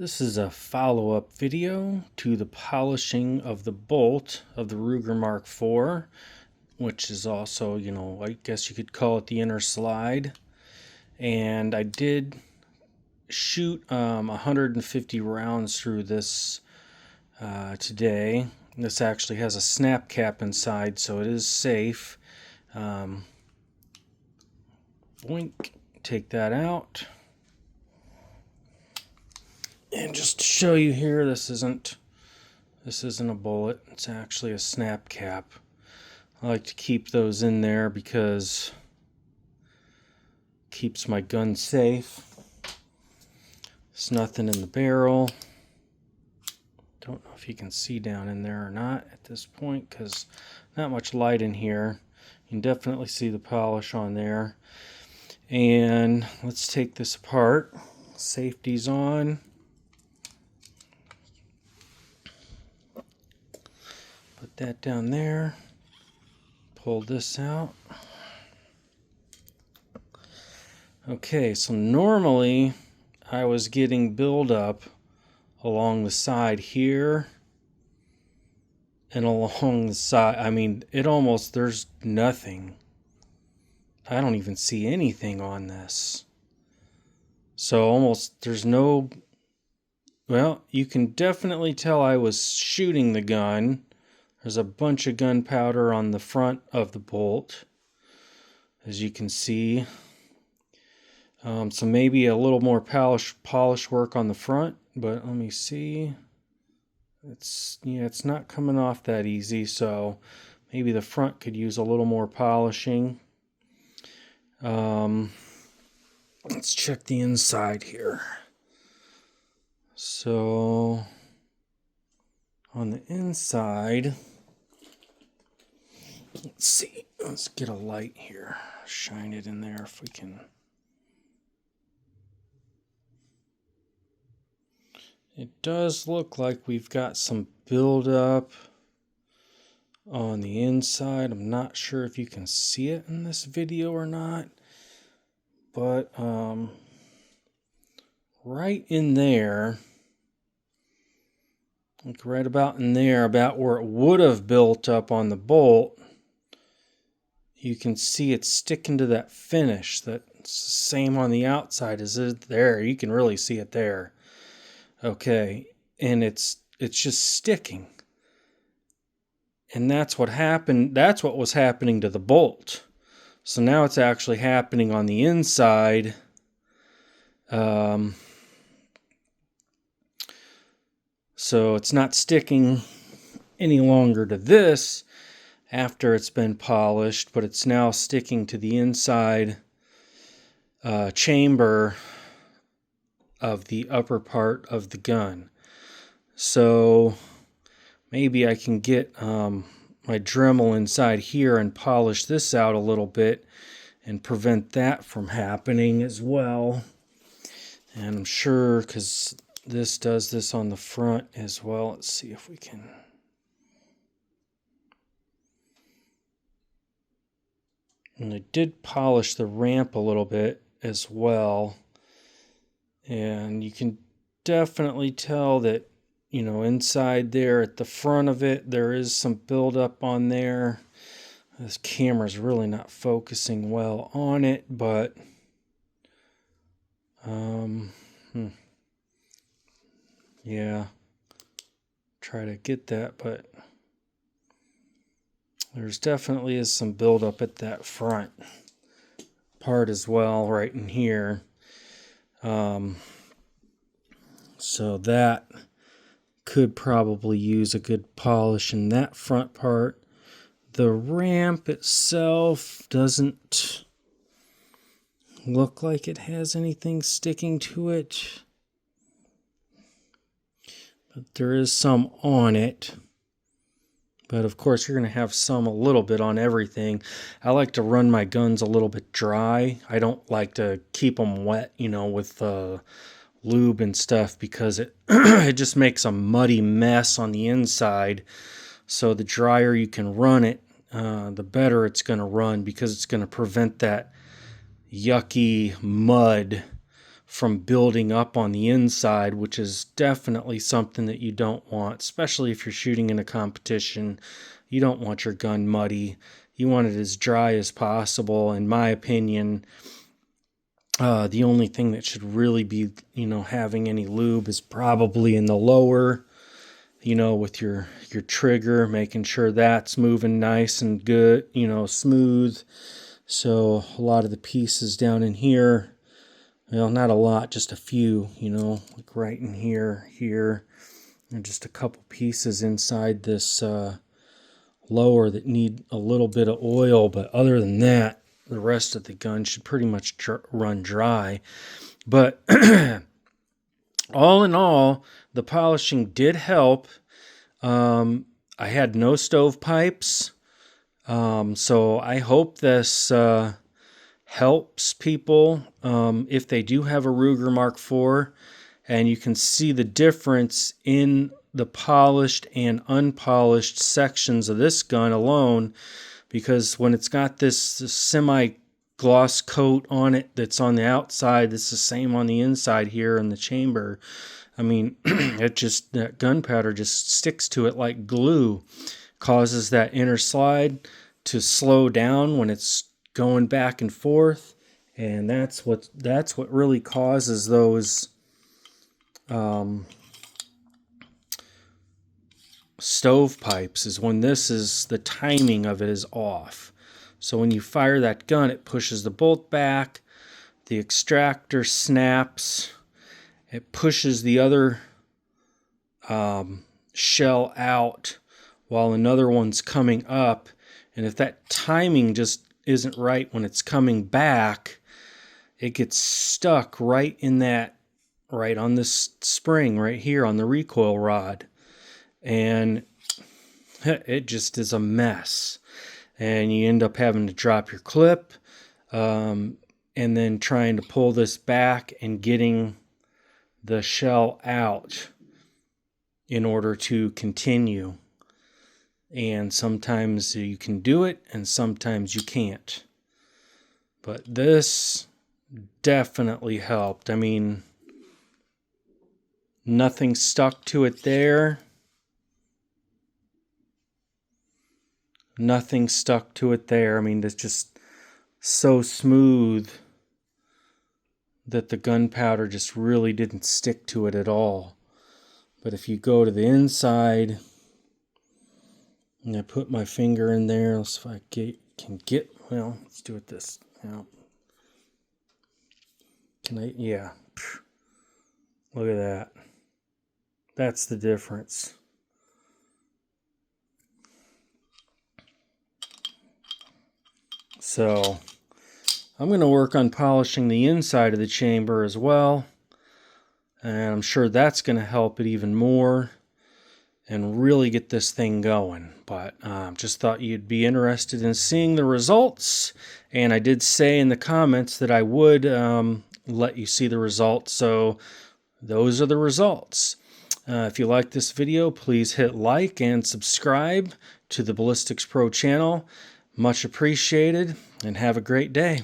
This is a follow-up video to the polishing of the bolt of the Ruger Mark IV, which is also, I guess you could call it the inner slide. And I did shoot 150 rounds through this today. This actually has a snap cap inside, so it is safe. Boink, take that out. And just to show you here, this isn't a bullet. It's actually a snap cap. I like to keep those in there because it keeps my gun safe. There's nothing in the barrel. Don't know if you can see down in there or not at this point because not much light in here. You can definitely see the polish on there. And let's take this apart. Safety's on. Put that down there. Pull this out. Okay, so normally I was getting buildup along the side here and along the side. I mean, there's nothing. I don't even see anything on this. So there's no, well, you can definitely tell I was shooting the gun. There's a bunch of gunpowder on the front of the bolt, as you can see. So maybe a little more polish work on the front, but let me see. It's not coming off that easy, so maybe the front could use a little more polishing. Let's check the inside here. So on the inside, let's see. Let's get a light here. Shine it in there if we can. It does look like we've got some buildup on the inside. I'm not sure if you can see it in this video or not, but right in there, like right about in there, about where it would have built up on the bolt, you can see it sticking to that finish. That's the same on the outside as it there. You can really see it there. Okay, and it's just sticking. And that's what happened. That's what was happening to the bolt. So now it's actually happening on the inside. So it's not sticking any longer to this after it's been polished, but it's now sticking to the inside chamber of the upper part of the gun. So maybe I can get my Dremel inside here and polish this out a little bit and prevent that from happening as well. And I'm sure, because this does this on the front as well. Let's see if we can. And I did polish the ramp a little bit as well. And you can definitely tell that, inside there at the front of it, there is some buildup on there. This camera's really not focusing well on it, but yeah, try to get that, but there's definitely is some buildup at that front part as well, right in here. So that could probably use a good polish in that front part. The ramp itself doesn't look like it has anything sticking to it, but there is some on it. But of course you're going to have some a little bit on everything. I like to run my guns a little bit dry. I don't like to keep them wet, with lube and stuff, because it it just makes a muddy mess on the inside. So the drier you can run it, the better it's going to run, because it's going to prevent that yucky mud from building up on the inside, which is definitely something that you don't want, especially if you're shooting in a competition. You don't want your gun muddy. You want it as dry as possible. In my opinion, the only thing that should really be, having any lube is probably in the lower, with your trigger, making sure that's moving nice and good, smooth. So a lot of the pieces down in here, well, not a lot, just a few, like right in here, and just a couple pieces inside this lower that need a little bit of oil. But other than that, the rest of the gun should pretty much run dry. But all in all, the polishing did help. I had no stovepipes, so I hope this helps people if they do have a Ruger Mark IV, and you can see the difference in the polished and unpolished sections of this gun alone, because when it's got this semi-gloss coat on it that's on the outside, it's the same on the inside here in the chamber. I mean, that gunpowder just sticks to it like glue, causes that inner slide to slow down when it's going back and forth, and that's what really causes those stovepipes, is when the timing of it is off. So when you fire that gun, it pushes the bolt back, the extractor snaps, it pushes the other shell out while another one's coming up, and if that timing just isn't right when it's coming back, it gets stuck right on this spring right here on the recoil rod, and it just is a mess, and you end up having to drop your clip, and then trying to pull this back and getting the shell out in order to continue. And sometimes you can do it and sometimes you can't. But this definitely helped. I mean, nothing stuck to it there. Nothing stuck to it there. I mean, it's just so smooth that the gunpowder just really didn't stick to it at all. But if you go to the inside, and I put my finger in there, let's see if I can get, well, let's do it this, can I, yeah, look at that. That's the difference. So I'm going to work on polishing the inside of the chamber as well, and I'm sure that's going to help it even more and really get this thing going. But just thought you'd be interested in seeing the results, and I did say in the comments that I would let you see the results, so those are the results. If you like this video, please hit like and subscribe to the BallistiXPro channel. Much appreciated, and have a great day.